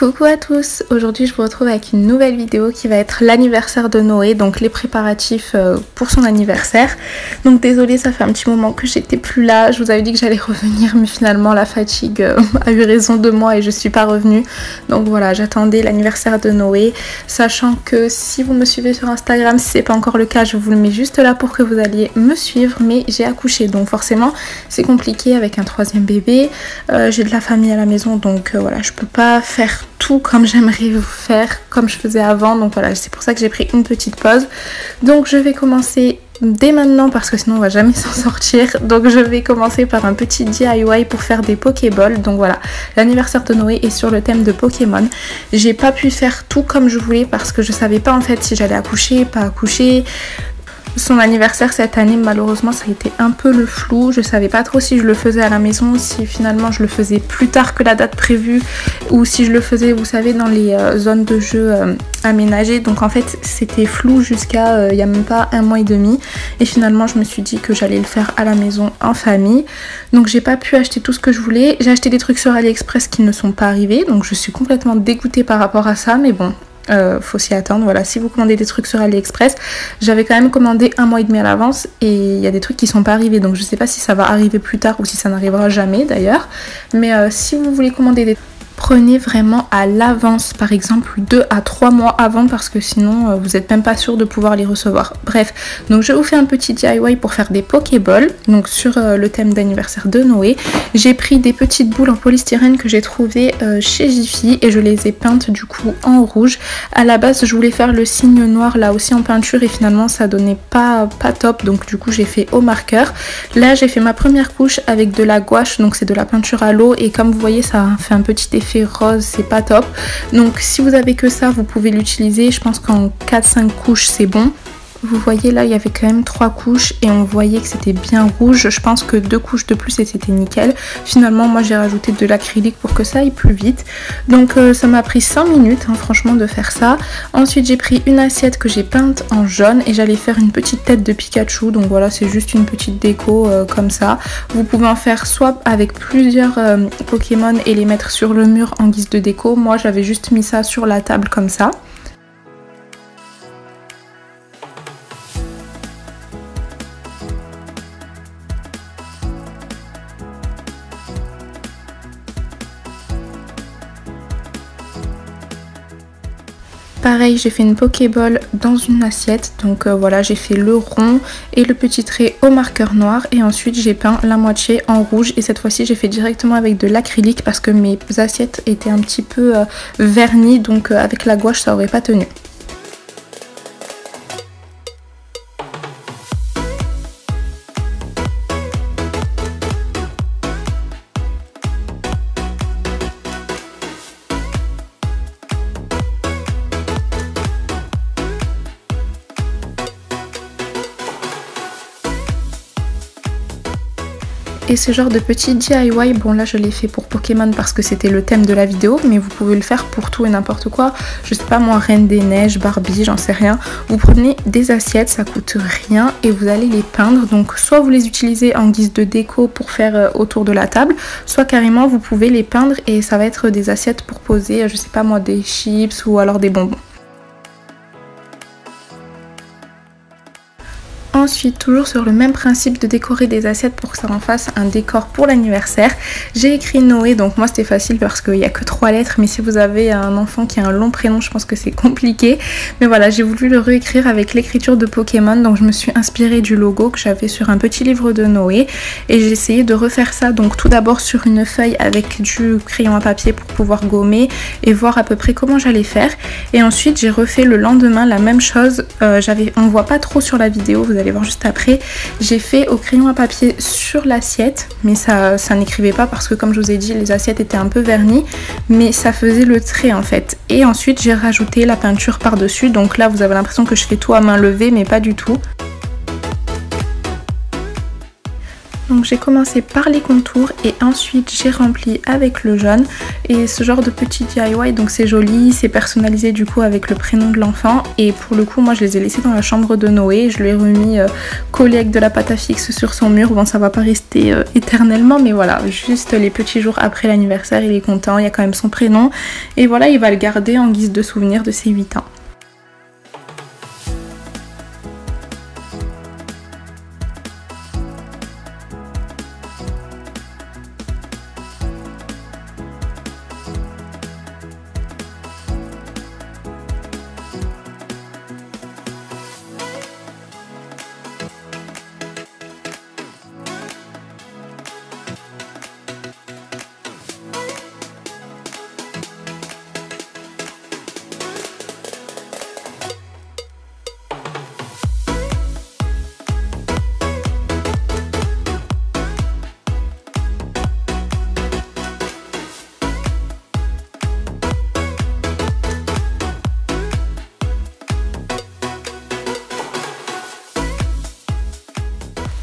Coucou à tous, aujourd'hui je vous retrouve avec une nouvelle vidéo qui va être l'anniversaire de Noé, donc les préparatifs pour son anniversaire. Donc désolée, ça fait un petit moment que j'étais plus là, je vous avais dit que j'allais revenir mais finalement la fatigue a eu raison de moi et je suis pas revenue. Donc voilà, j'attendais l'anniversaire de Noé, sachant que si vous me suivez sur Instagram, si c'est pas encore le cas, je vous le mets juste là pour que vous alliez me suivre, mais j'ai accouché donc forcément c'est compliqué avec un troisième bébé, j'ai de la famille à la maison donc voilà, je peux pas faire tout comme j'aimerais vous faire, comme je faisais avant, donc voilà, c'est pour ça que j'ai pris une petite pause. Donc je vais commencer dès maintenant parce que sinon on va jamais s'en sortir. Donc je vais commencer par un petit DIY pour faire des Pokéballs. Donc voilà, l'anniversaire de Noé est sur le thème de Pokémon. J'ai pas pu faire tout comme je voulais parce que je savais pas en fait si j'allais accoucher, pas accoucher. Son anniversaire cette année, malheureusement, ça a été un peu le flou. Je savais pas trop si je le faisais à la maison, si finalement je le faisais plus tard que la date prévue ou si je le faisais, vous savez, dans les zones de jeu aménagées. Donc en fait, c'était flou jusqu'à il y a même pas un mois et demi. Et finalement, je me suis dit que j'allais le faire à la maison en famille. Donc j'ai pas pu acheter tout ce que je voulais. J'ai acheté des trucs sur AliExpress qui ne sont pas arrivés. Donc je suis complètement dégoûtée par rapport à ça. Mais bon, faut s'y attendre. Voilà, si vous commandez des trucs sur AliExpress, j'avais quand même commandé un mois et demi à l'avance et il y a des trucs qui sont pas arrivés, donc je sais pas si ça va arriver plus tard ou si ça n'arrivera jamais d'ailleurs, mais si vous voulez commander des, prenez vraiment à l'avance, par exemple 2 à 3 mois avant, parce que sinon vous n'êtes même pas sûr de pouvoir les recevoir. Bref, donc je vous fais un petit DIY pour faire des Pokéballs, donc sur le thème d'anniversaire de Noé. J'ai pris des petites boules en polystyrène que j'ai trouvées chez Jiffy et je les ai peintes du coup en rouge. À la base je voulais faire le signe noir là aussi en peinture et finalement ça donnait pas top, donc du coup j'ai fait au marqueur. Là j'ai fait ma première couche avec de la gouache, donc c'est de la peinture à l'eau et comme vous voyez ça fait un petit effet rose, c'est pas top. Donc si vous avez que ça, vous pouvez l'utiliser. Je pense qu'en 4-5 couches c'est bon. Vous voyez là il y avait quand même 3 couches et on voyait que c'était bien rouge. Je pense que 2 couches de plus et c'était nickel. Finalement moi j'ai rajouté de l'acrylique pour que ça aille plus vite. Donc ça m'a pris 5 minutes hein, franchement de faire ça. Ensuite j'ai pris une assiette que j'ai peinte en jaune et j'allais faire une petite tête de Pikachu. Donc voilà, c'est juste une petite déco comme ça. Vous pouvez en faire soit avec plusieurs Pokémon et les mettre sur le mur en guise de déco. Moi j'avais juste mis ça sur la table comme ça. Pareil, j'ai fait une Pokéball dans une assiette, donc voilà, j'ai fait le rond et le petit trait au marqueur noir et ensuite j'ai peint la moitié en rouge et cette fois-ci j'ai fait directement avec de l'acrylique parce que mes assiettes étaient un petit peu vernies, donc avec la gouache ça aurait pas tenu. Et ce genre de petit DIY, bon là je l'ai fait pour Pokémon parce que c'était le thème de la vidéo, mais vous pouvez le faire pour tout et n'importe quoi. Je sais pas moi, Reine des Neiges, Barbie, j'en sais rien. Vous prenez des assiettes, ça coûte rien et vous allez les peindre. Donc soit vous les utilisez en guise de déco pour faire autour de la table, soit carrément vous pouvez les peindre et ça va être des assiettes pour poser, je sais pas moi, des chips ou alors des bonbons. Ensuite, toujours sur le même principe de décorer des assiettes pour que ça en fasse un décor pour l'anniversaire, j'ai écrit Noé, donc moi c'était facile parce qu'il n'y a que 3 lettres, mais si vous avez un enfant qui a un long prénom, je pense que c'est compliqué. Mais voilà, j'ai voulu le réécrire avec l'écriture de Pokémon, donc je me suis inspirée du logo que j'avais sur un petit livre de Noé et j'ai essayé de refaire ça, donc tout d'abord sur une feuille avec du crayon à papier pour pouvoir gommer et voir à peu près comment j'allais faire. Et ensuite j'ai refait le lendemain la même chose, on voit pas trop sur la vidéo, vous allez voir juste après, j'ai fait au crayon à papier sur l'assiette, mais ça n'écrivait pas parce que comme je vous ai dit les assiettes étaient un peu vernies, mais ça faisait le trait en fait. Et ensuite j'ai rajouté la peinture par dessus, donc là vous avez l'impression que je fais tout à main levée mais pas du tout. Donc j'ai commencé par les contours et ensuite j'ai rempli avec le jaune et ce genre de petit DIY, donc c'est joli, c'est personnalisé du coup avec le prénom de l'enfant et pour le coup moi je les ai laissés dans la chambre de Noé, je lui ai remis collé avec de la pâte à fixe sur son mur, bon ça va pas rester éternellement mais voilà, juste les petits jours après l'anniversaire il est content, il y a quand même son prénom et voilà il va le garder en guise de souvenir de ses 8 ans.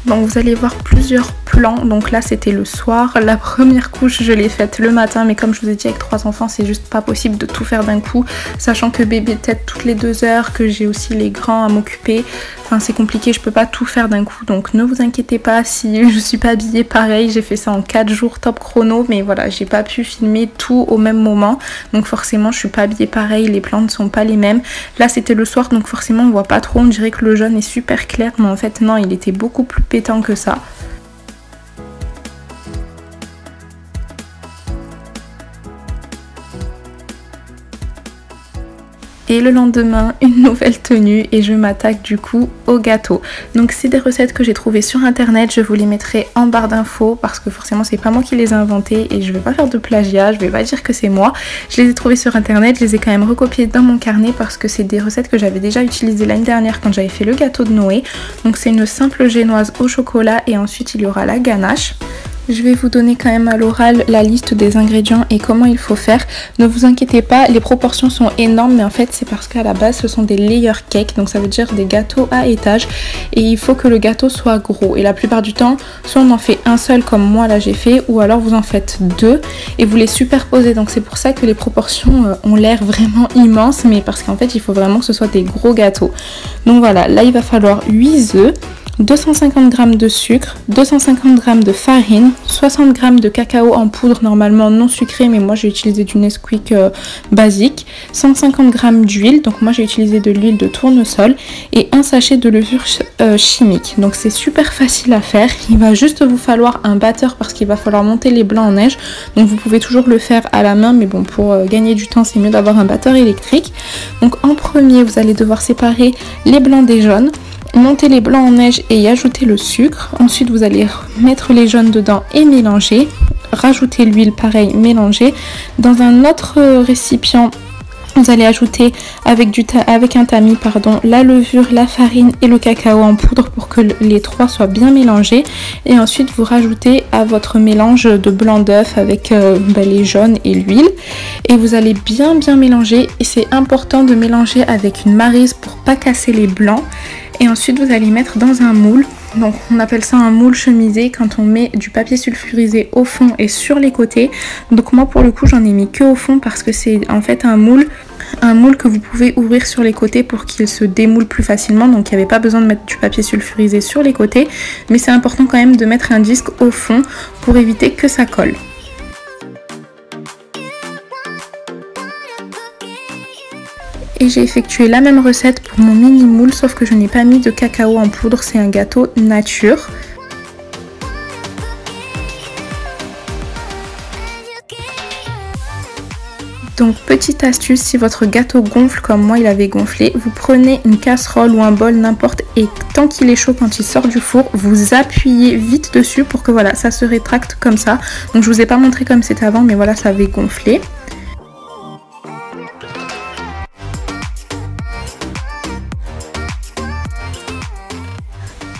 Donc vous allez voir plusieurs plans, donc là c'était le soir, la première couche je l'ai faite le matin mais comme je vous ai dit avec 3 enfants c'est juste pas possible de tout faire d'un coup, sachant que bébé tète toutes les 2 heures, que j'ai aussi les grands à m'occuper, enfin c'est compliqué, je peux pas tout faire d'un coup donc ne vous inquiétez pas si je suis pas habillée pareil, j'ai fait ça en 4 jours top chrono mais voilà j'ai pas pu filmer tout au même moment donc forcément je suis pas habillée pareil, les plans ne sont pas les mêmes. Là c'était le soir donc forcément on voit pas trop, on dirait que le jaune est super clair mais en fait non il était beaucoup plus pétant que ça. Et le lendemain, une nouvelle tenue et je m'attaque du coup au gâteau. Donc c'est des recettes que j'ai trouvées sur internet, je vous les mettrai en barre d'infos parce que forcément c'est pas moi qui les ai inventées et je vais pas faire de plagiat, je vais pas dire que c'est moi. Je les ai trouvées sur internet, je les ai quand même recopiées dans mon carnet parce que c'est des recettes que j'avais déjà utilisées l'année dernière quand j'avais fait le gâteau de Noé. Donc c'est une simple génoise au chocolat et ensuite il y aura la ganache. Je vais vous donner quand même à l'oral la liste des ingrédients et comment il faut faire. Ne vous inquiétez pas, les proportions sont énormes mais en fait c'est parce qu'à la base ce sont des layer cakes, donc ça veut dire des gâteaux à étage et il faut que le gâteau soit gros et la plupart du temps soit on en fait un seul comme moi là j'ai fait ou alors vous en faites 2 et vous les superposez, donc c'est pour ça que les proportions ont l'air vraiment immenses mais parce qu'en fait il faut vraiment que ce soit des gros gâteaux. Donc voilà, là il va falloir 8 œufs, 250 g de sucre, 250 g de farine, 60 g de cacao en poudre normalement non sucré mais moi j'ai utilisé du Nesquik basique, 150 g d'huile, donc moi j'ai utilisé de l'huile de tournesol et un sachet de levure chimique. Donc c'est super facile à faire, il va juste vous falloir un batteur parce qu'il va falloir monter les blancs en neige, donc vous pouvez toujours le faire à la main mais bon pour gagner du temps c'est mieux d'avoir un batteur électrique. Donc en premier vous allez devoir séparer les blancs des jaunes, monter les blancs en neige et y ajouter le sucre. Ensuite vous allez mettre les jaunes dedans et mélanger, rajouter l'huile pareil, mélanger. Dans un autre récipient vous allez ajouter avec un tamis la levure, la farine et le cacao en poudre pour que les trois soient bien mélangés et ensuite vous rajoutez à votre mélange de blanc d'œuf avec les jaunes et l'huile et vous allez bien mélanger et c'est important de mélanger avec une maryse pour pas casser les blancs. Et ensuite vous allez mettre dans un moule, donc on appelle ça un moule chemisé quand on met du papier sulfurisé au fond et sur les côtés. Donc moi pour le coup j'en ai mis que au fond parce que c'est en fait un moule que vous pouvez ouvrir sur les côtés pour qu'il se démoule plus facilement, donc il n'y avait pas besoin de mettre du papier sulfurisé sur les côtés, mais c'est important quand même de mettre un disque au fond pour éviter que ça colle. Et j'ai effectué la même recette pour mon mini moule sauf que je n'ai pas mis de cacao en poudre, c'est un gâteau nature. Donc petite astuce, si votre gâteau gonfle comme moi il avait gonflé, vous prenez une casserole ou un bol n'importe et tant qu'il est chaud quand il sort du four, vous appuyez vite dessus pour que voilà ça se rétracte comme ça. Donc je vous ai pas montré comme c'était avant mais voilà ça avait gonflé.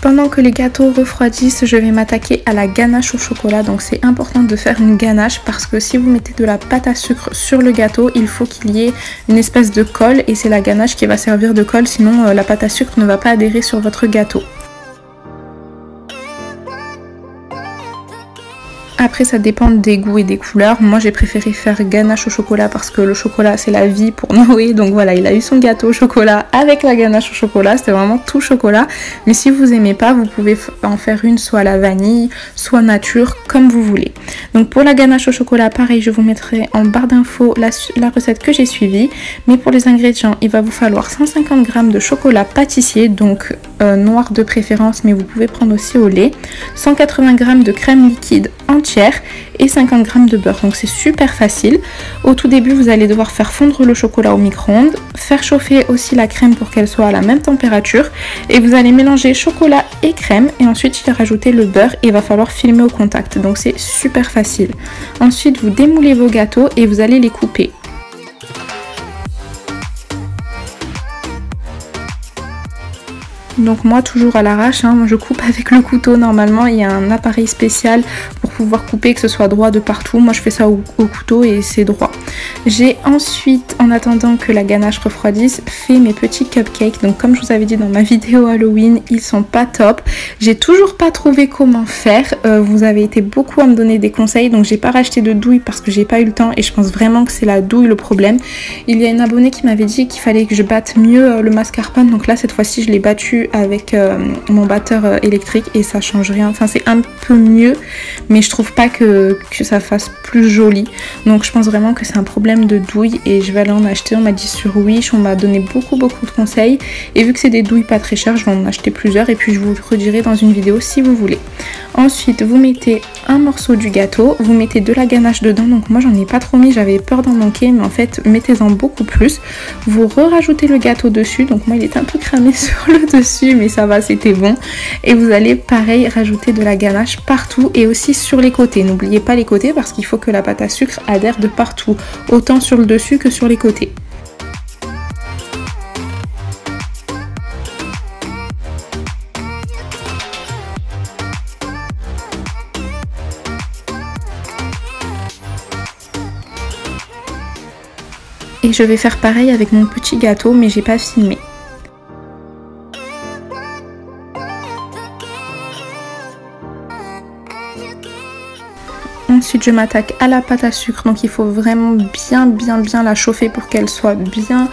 Pendant que les gâteaux refroidissent, je vais m'attaquer à la ganache au chocolat. Donc c'est important de faire une ganache parce que si vous mettez de la pâte à sucre sur le gâteau, il faut qu'il y ait une espèce de colle et c'est la ganache qui va servir de colle, sinon la pâte à sucre ne va pas adhérer sur votre gâteau. Après ça dépend des goûts et des couleurs. Moi j'ai préféré faire ganache au chocolat parce que le chocolat c'est la vie pour Noé. Donc voilà, il a eu son gâteau au chocolat avec la ganache au chocolat. C'était vraiment tout chocolat. Mais si vous aimez pas, vous pouvez en faire une soit à la vanille, soit nature, comme vous voulez. Donc pour la ganache au chocolat, pareil, je vous mettrai en barre d'infos la recette que j'ai suivie. Mais pour les ingrédients, il va vous falloir 150 g de chocolat pâtissier, donc noir de préférence, mais vous pouvez prendre aussi au lait, 180 g de crème liquide entière et 50 g de beurre. Donc c'est super facile. Au tout début, vous allez devoir faire fondre le chocolat au micro-ondes, faire chauffer aussi la crème pour qu'elle soit à la même température et vous allez mélanger chocolat et crème et ensuite y rajouter le beurre et il va falloir filmer au contact. Donc c'est super facile. Ensuite, vous démoulez vos gâteaux et vous allez les couper. Donc moi toujours à l'arrache, moi je coupe avec le couteau. Normalement il y a un appareil spécial pour pouvoir couper, que ce soit droit de partout. Moi je fais ça au couteau et c'est droit. J'ai ensuite, en attendant que la ganache refroidisse, fait mes petits cupcakes. Donc comme je vous avais dit dans ma vidéo Halloween, ils sont pas top. J'ai toujours pas trouvé comment faire. Vous avez été beaucoup à me donner des conseils, donc j'ai pas racheté de douille parce que j'ai pas eu le temps et je pense vraiment que c'est la douille le problème. Il y a une abonnée qui m'avait dit qu'il fallait que je batte mieux le mascarpone, donc là cette fois-ci je l'ai battu avec mon batteur électrique et ça change rien. Enfin c'est un peu mieux, mais je trouve pas que ça fasse plus joli. Donc je pense vraiment que c'est un problème de douille et je vais aller en acheter. On m'a dit sur Wish, on m'a donné beaucoup de conseils et vu que c'est des douilles pas très chères, je vais en acheter plusieurs et puis je vous le redirai dans une vidéo si vous voulez. Ensuite vous mettez un morceau du gâteau, vous mettez de la ganache dedans. Donc moi j'en ai pas trop mis, j'avais peur d'en manquer, mais en fait mettez-en beaucoup plus. Vous rajoutez le gâteau dessus, donc moi il est un peu cramé sur le dessus mais ça va, c'était bon. Et vous allez pareil rajouter de la ganache partout et aussi sur les côtés. N'oubliez pas les côtés parce qu'il faut que la pâte à sucre adhère de partout, autant sur le dessus que sur les côtés. Et je vais faire pareil avec mon petit gâteau, mais j'ai pas filmé. Ensuite je m'attaque à la pâte à sucre, donc il faut vraiment bien la chauffer pour qu'elle soit bien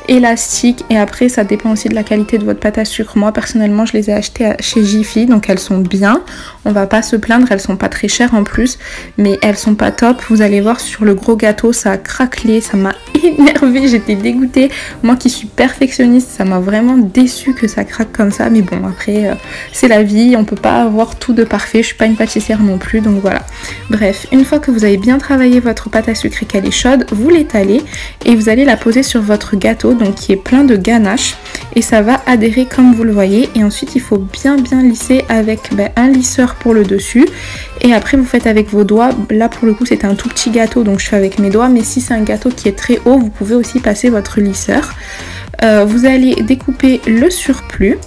élastique. Et après ça dépend aussi de la qualité de votre pâte à sucre. Moi personnellement je les ai achetées chez Jiffy, donc elles sont bien, on va pas se plaindre, elles sont pas très chères en plus, mais elles sont pas top. Vous allez voir sur le gros gâteau ça a craquelé, ça m'a énervée, j'étais dégoûtée. Moi qui suis perfectionniste, ça m'a vraiment déçue que ça craque comme ça, mais bon après c'est la vie, on peut pas avoir tout de parfait, je suis pas une pâtissière non plus, donc voilà. Bref, une fois que vous avez bien travaillé votre pâte à sucre et qu'elle est chaude, vous l'étalez et vous allez la poser sur votre gâteau, donc qui est plein de ganache, et ça va adhérer comme vous le voyez. Et ensuite il faut bien lisser avec un lisseur pour le dessus, et après vous faites avec vos doigts. Là pour le coup c'était un tout petit gâteau donc je fais avec mes doigts, mais si c'est un gâteau qui est très haut, vous pouvez aussi passer votre lisseur. Vous allez découper le surplus.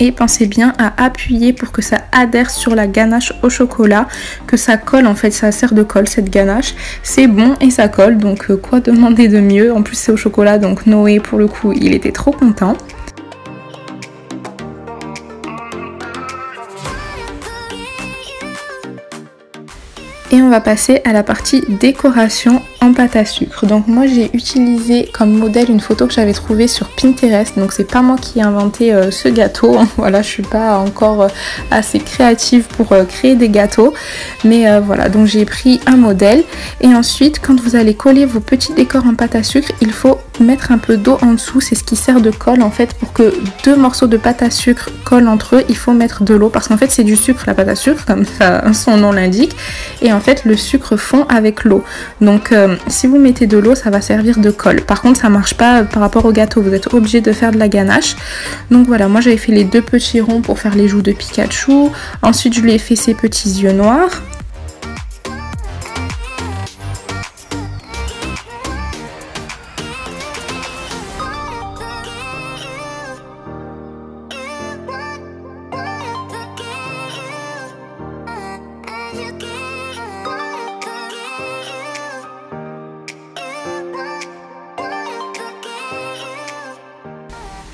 Et pensez bien à appuyer pour que ça adhère sur la ganache au chocolat, que ça colle. En fait ça sert de colle cette ganache, c'est bon et ça colle, donc quoi demander de mieux. En plus c'est au chocolat, donc Noé pour le coup il était trop content. Et on va passer à la partie décoration en pâte à sucre. Donc moi j'ai utilisé comme modèle une photo que j'avais trouvée sur Pinterest. Donc c'est pas moi qui ai inventé ce gâteau. Voilà, je suis pas encore assez créative pour créer des gâteaux. Mais voilà, donc j'ai pris un modèle. Et ensuite quand vous allez coller vos petits décors en pâte à sucre, il faut mettre un peu d'eau en dessous. C'est ce qui sert de colle en fait. Pour que deux morceaux de pâte à sucre collent entre eux, il faut mettre de l'eau. Parce qu'en fait c'est du sucre, la pâte à sucre, comme ça, son nom l'indique. Et en fait le sucre fond avec l'eau. Donc si vous mettez de l'eau ça va servir de colle. Par contre ça marche pas par rapport au gâteau, vous êtes obligé de faire de la ganache. Donc voilà, moi j'avais fait les deux petits ronds pour faire les joues de Pikachu. Ensuite je lui ai fait ses petits yeux noirs.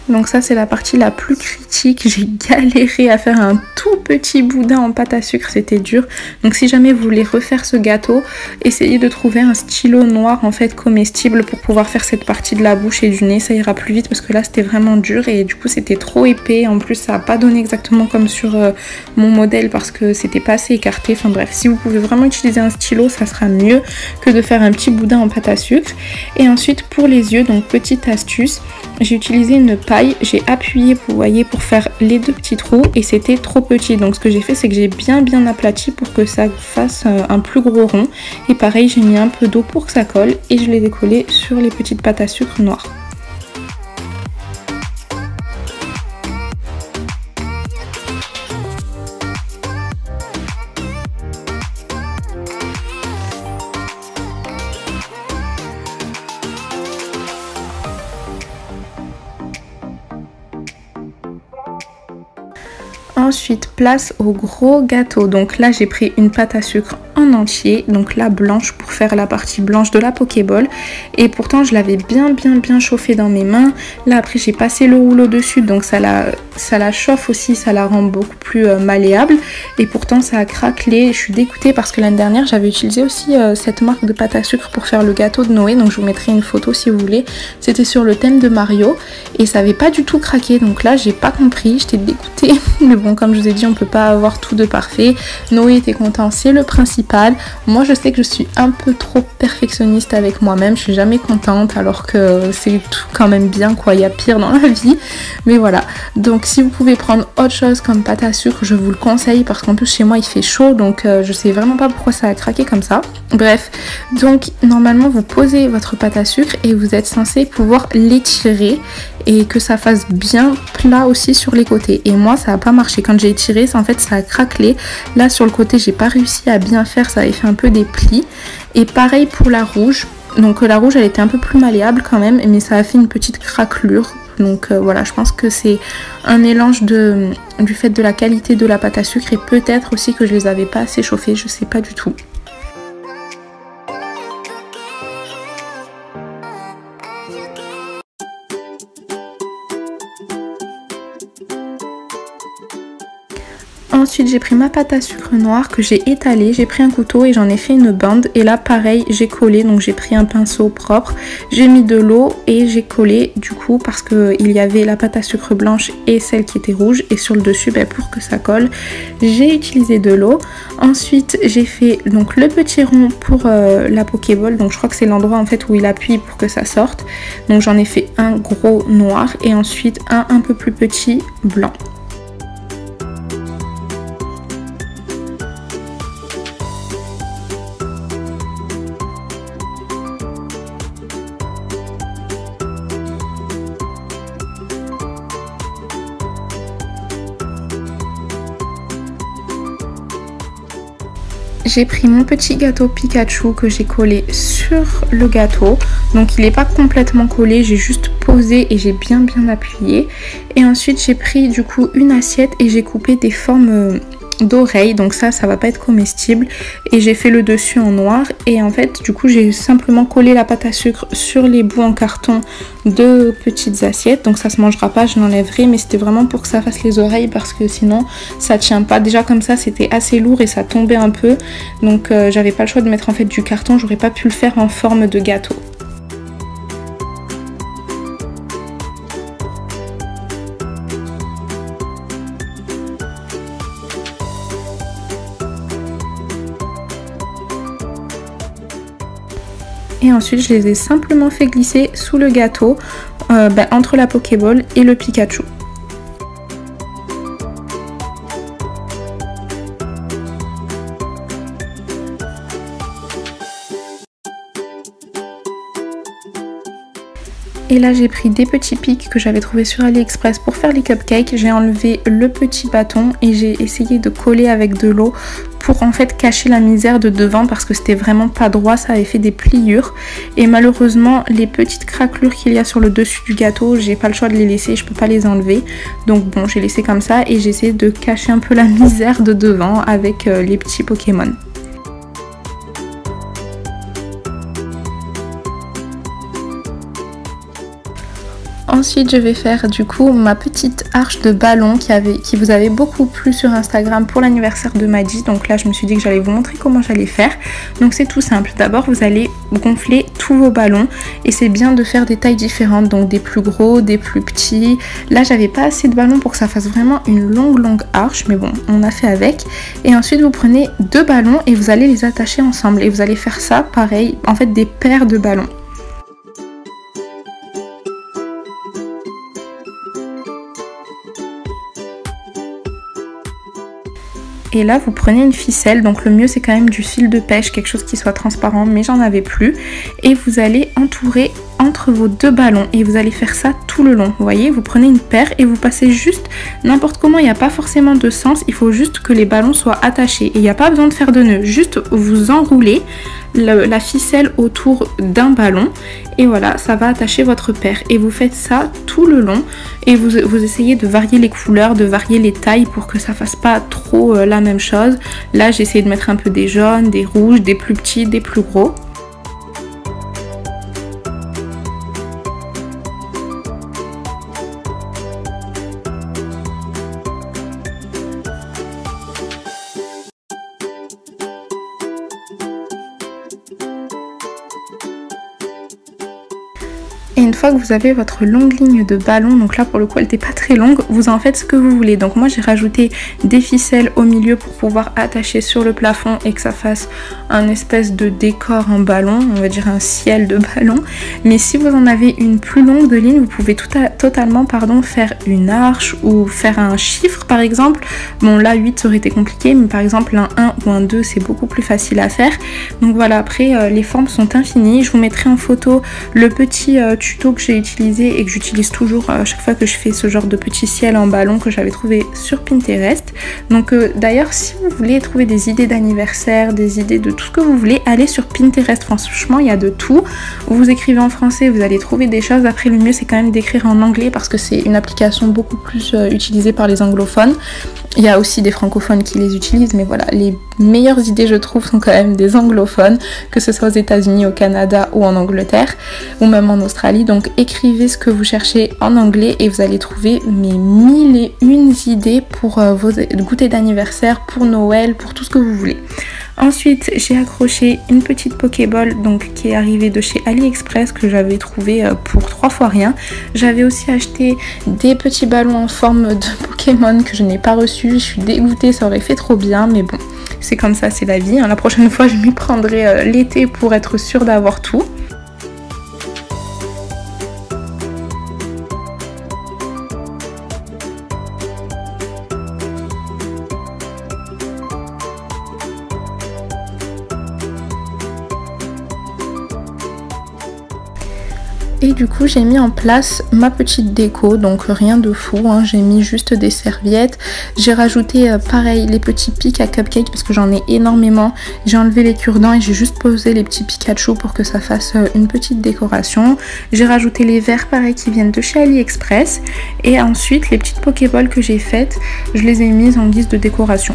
Donc ça c'est la partie la plus critique, j'ai galéré à faire un tout petit boudin en pâte à sucre, c'était dur. Donc si jamais vous voulez refaire ce gâteau, essayez de trouver un stylo noir en fait comestible pour pouvoir faire cette partie de la bouche et du nez, ça ira plus vite parce que là c'était vraiment dur et du coup c'était trop épais. En plus ça n'a pas donné exactement comme sur mon modèle parce que c'était pas assez écarté. Enfin bref, si vous pouvez vraiment utiliser un stylo, ça sera mieux que de faire un petit boudin en pâte à sucre. Et ensuite pour les yeux, donc petite astuce, j'ai utilisé une paille, j'ai appuyé, vous voyez, pour faire les deux petits trous et c'était trop petit. Donc ce que j'ai fait, c'est que j'ai bien aplati pour que ça fasse un plus gros rond. Et pareil, j'ai mis un peu d'eau pour que ça colle et je l'ai décollé sur les petites pâtes à sucre noires. Ensuite, place au gros gâteau. Donc là, j'ai pris une pâte à sucre en entier, donc la blanche pour faire la partie blanche de la Pokéball. Et pourtant, je l'avais bien chauffée dans mes mains. Là, après, j'ai passé le rouleau dessus, donc ça la chauffe aussi, ça la rend beaucoup plus malléable. Et pourtant, ça a craquelé. Je suis dégoûtée parce que l'année dernière, j'avais utilisé aussi cette marque de pâte à sucre pour faire le gâteau de Noé. Donc je vous mettrai une photo si vous voulez. C'était sur le thème de Mario et ça avait pas du tout craqué. Donc là, j'ai pas compris, j'étais dégoûtée. Mais bon, comme je vous ai dit, on peut pas avoir tout de parfait. Noé était content, c'est le principal. Moi, je sais que je suis un peu trop perfectionniste avec moi-même. Je suis jamais contente alors que c'est tout quand même bien, quoi. Il y a pire dans la vie. Mais voilà. Donc, si vous pouvez prendre autre chose comme pâte à sucre, je vous le conseille parce qu'en plus, chez moi, il fait chaud. Donc, je sais vraiment pas pourquoi ça a craqué comme ça. Bref. Donc, normalement, vous posez votre pâte à sucre et vous êtes censé pouvoir l'étirer et que ça fasse bien plat aussi sur les côtés. Et moi, ça n'a pas marché. Quand j'ai étiré, en fait, ça a craquelé. Là, sur le côté, j'ai pas réussi à bien faire. Ça avait fait un peu des plis. Et pareil pour la rouge. Donc la rouge, elle était un peu plus malléable quand même, mais ça a fait une petite craquelure. Donc voilà, je pense que c'est un mélange du fait de la qualité de la pâte à sucre et peut-être aussi que je les avais pas assez chauffées. Je sais pas du tout. Ensuite, j'ai pris ma pâte à sucre noire que j'ai étalée, j'ai pris un couteau et j'en ai fait une bande. Et là, pareil, j'ai collé, donc j'ai pris un pinceau propre, j'ai mis de l'eau et j'ai collé du coup parce qu'il y avait la pâte à sucre blanche et celle qui était rouge. Et sur le dessus, pour que ça colle, j'ai utilisé de l'eau. Ensuite, j'ai fait donc le petit rond pour la Pokéball. Donc je crois que c'est l'endroit en fait où il appuie pour que ça sorte. Donc j'en ai fait un gros noir et ensuite un peu plus petit blanc. J'ai pris mon petit gâteau Pikachu que j'ai collé sur le gâteau. Donc il n'est pas complètement collé, j'ai juste posé et j'ai bien appuyé. Et ensuite j'ai pris du coup une assiette et j'ai coupé des formes d'oreilles. Donc ça va pas être comestible. Et j'ai fait le dessus en noir. Et en fait du coup j'ai simplement collé la pâte à sucre sur les bouts en carton de petites assiettes. Donc ça se mangera pas, je l'enlèverai. Mais c'était vraiment pour que ça fasse les oreilles parce que sinon ça tient pas. Déjà comme ça c'était assez lourd et ça tombait un peu. Donc j'avais pas le choix de mettre en fait du carton. J'aurais pas pu le faire en forme de gâteau. Et ensuite je les ai simplement fait glisser sous le gâteau entre la Pokéball et le Pikachu. Et là j'ai pris des petits pics que j'avais trouvé sur AliExpress pour faire les cupcakes. J'ai enlevé le petit bâton et j'ai essayé de coller avec de l'eau pour en fait cacher la misère de devant parce que c'était vraiment pas droit, ça avait fait des pliures. Et malheureusement les petites craquelures qu'il y a sur le dessus du gâteau, j'ai pas le choix de les laisser, je peux pas les enlever. Donc bon, j'ai laissé comme ça et j'ai essayé de cacher un peu la misère de devant avec les petits Pokémon. Ensuite je vais faire du coup ma petite arche de ballon qui vous avait beaucoup plu sur Instagram pour l'anniversaire de Maddy. Donc là je me suis dit que j'allais vous montrer comment j'allais faire. Donc c'est tout simple, d'abord vous allez gonfler tous vos ballons et c'est bien de faire des tailles différentes, donc des plus gros, des plus petits. Là j'avais pas assez de ballons pour que ça fasse vraiment une longue arche, mais bon on a fait avec. Et ensuite vous prenez 2 ballons et vous allez les attacher ensemble et vous allez faire ça pareil, en fait des paires de ballons. Et là vous prenez une ficelle, donc le mieux c'est quand même du fil de pêche, quelque chose qui soit transparent, mais j'en avais plus. Et vous allez entourer entre vos 2 ballons et vous allez faire ça tout le long. Vous voyez, vous prenez une paire et vous passez juste n'importe comment, il n'y a pas forcément de sens, il faut juste que les ballons soient attachés. Et il n'y a pas besoin de faire de nœud, juste vous enroulez la ficelle autour d'un ballon et voilà, ça va attacher votre paire. Et vous faites ça tout le long et vous essayez de varier les couleurs, de varier les tailles pour que ça fasse pas trop la même chose. Là j'ai essayé de mettre un peu des jaunes, des rouges, des plus petits, des plus gros. Et une fois que vous avez votre longue ligne de ballon, donc là pour le coup elle n'était pas très longue, vous en faites ce que vous voulez. Donc moi j'ai rajouté des ficelles au milieu pour pouvoir attacher sur le plafond et que ça fasse un espèce de décor en ballon, on va dire un ciel de ballon. Mais si vous en avez une plus longue de ligne, vous pouvez totalement faire une arche ou faire un chiffre par exemple. Bon là 8 ça aurait été compliqué, mais par exemple un 1 ou un 2 c'est beaucoup plus facile à faire. Donc voilà, après les formes sont infinies. Je vous mettrai en photo le petit tuto que j'ai utilisé et que j'utilise toujours à chaque fois que je fais ce genre de petit ciel en ballon que j'avais trouvé sur Pinterest. Donc d'ailleurs si vous voulez trouver des idées d'anniversaire, des idées de tout ce que vous voulez, allez sur Pinterest, franchement il y a de tout. Vous écrivez en français, vous allez trouver des choses. Après le mieux c'est quand même d'écrire en anglais parce que c'est une application beaucoup plus utilisée par les anglophones. Il y a aussi des francophones qui les utilisent, mais voilà, les meilleures idées je trouve sont quand même des anglophones, que ce soit aux États-Unis, au Canada ou en Angleterre ou même en Australie. Donc écrivez ce que vous cherchez en anglais et vous allez trouver mes 1001 idées pour vos goûters d'anniversaire, pour Noël, pour tout ce que vous voulez. Ensuite j'ai accroché une petite Pokéball donc qui est arrivée de chez AliExpress que j'avais trouvé pour 3 fois rien. J'avais aussi acheté des petits ballons en forme de Pokémon que je n'ai pas reçus. Je suis dégoûtée, ça aurait fait trop bien, mais bon c'est comme ça, c'est la vie. La prochaine fois je m'y prendrai l'été pour être sûre d'avoir tout. Et du coup j'ai mis en place ma petite déco, donc rien de fou, hein. J'ai mis juste des serviettes, j'ai rajouté pareil les petits pics à cupcake parce que j'en ai énormément, j'ai enlevé les cure-dents et j'ai juste posé les petits Pikachu pour que ça fasse une petite décoration. J'ai rajouté les verres pareil qui viennent de chez AliExpress et ensuite les petites Pokéballs que j'ai faites, je les ai mises en guise de décoration.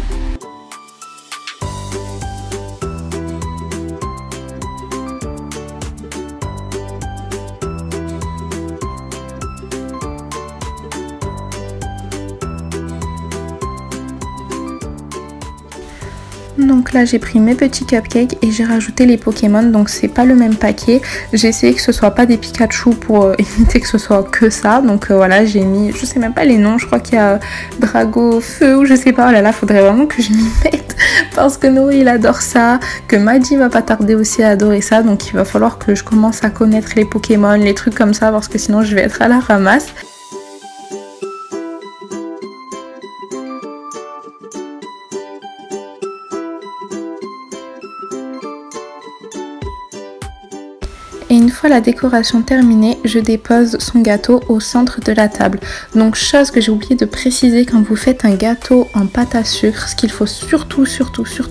Donc là j'ai pris mes petits cupcakes et j'ai rajouté les Pokémon, donc c'est pas le même paquet. J'ai essayé que ce soit pas des Pikachu pour éviter que ce soit que ça. Donc voilà, j'ai mis, je sais même pas les noms, je crois qu'il y a Drago Feu ou je sais pas. Oh là là, faudrait vraiment que je m'y mette parce que Noé il adore ça, que Maddy va pas tarder aussi à adorer ça. Donc il va falloir que je commence à connaître les Pokémon, les trucs comme ça, parce que sinon je vais être à la ramasse. Et une fois la décoration terminée, je dépose son gâteau au centre de la table. Donc chose que j'ai oublié de préciser, quand vous faites un gâteau en pâte à sucre, ce qu'il faut surtout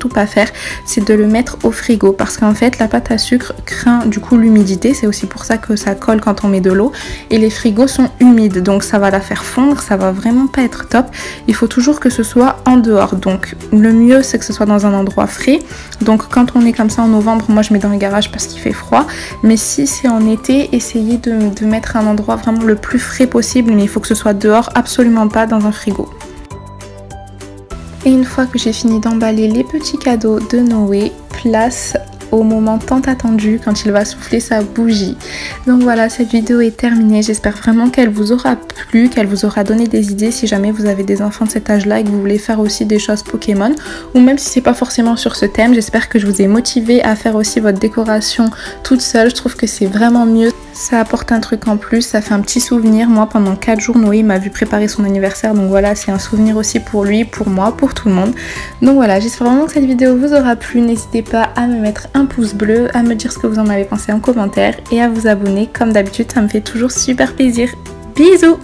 pas faire, c'est de le mettre au frigo. Parce qu'en fait la pâte à sucre craint du coup l'humidité, c'est aussi pour ça que ça colle quand on met de l'eau. Et les frigos sont humides, donc ça va la faire fondre, ça va vraiment pas être top. Il faut toujours que ce soit en dehors. Donc le mieux c'est que ce soit dans un endroit frais. Donc quand on est comme ça en novembre, moi je mets dans le garage parce qu'il fait froid. Mais si c'est en été, essayez de mettre un endroit vraiment le plus frais possible, mais il faut que ce soit dehors, absolument pas dans un frigo. Et une fois que j'ai fini d'emballer les petits cadeaux de Noé, place au moment tant attendu quand il va souffler sa bougie. Donc voilà, cette vidéo est terminée. J'espère vraiment qu'elle vous aura plu, qu'elle vous aura donné des idées si jamais vous avez des enfants de cet âge-là et que vous voulez faire aussi des choses Pokémon, ou même si c'est pas forcément sur ce thème. J'espère que je vous ai motivé à faire aussi votre décoration toute seule. Je trouve que c'est vraiment mieux. Ça apporte un truc en plus, ça fait un petit souvenir. Moi, pendant 4 jours, Noé m'a vu préparer son anniversaire. Donc voilà, c'est un souvenir aussi pour lui, pour moi, pour tout le monde. Donc voilà, j'espère vraiment que cette vidéo vous aura plu. N'hésitez pas à me mettre un pouce bleu, à me dire ce que vous en avez pensé en commentaire et à vous abonner. Comme d'habitude, ça me fait toujours super plaisir. Bisous!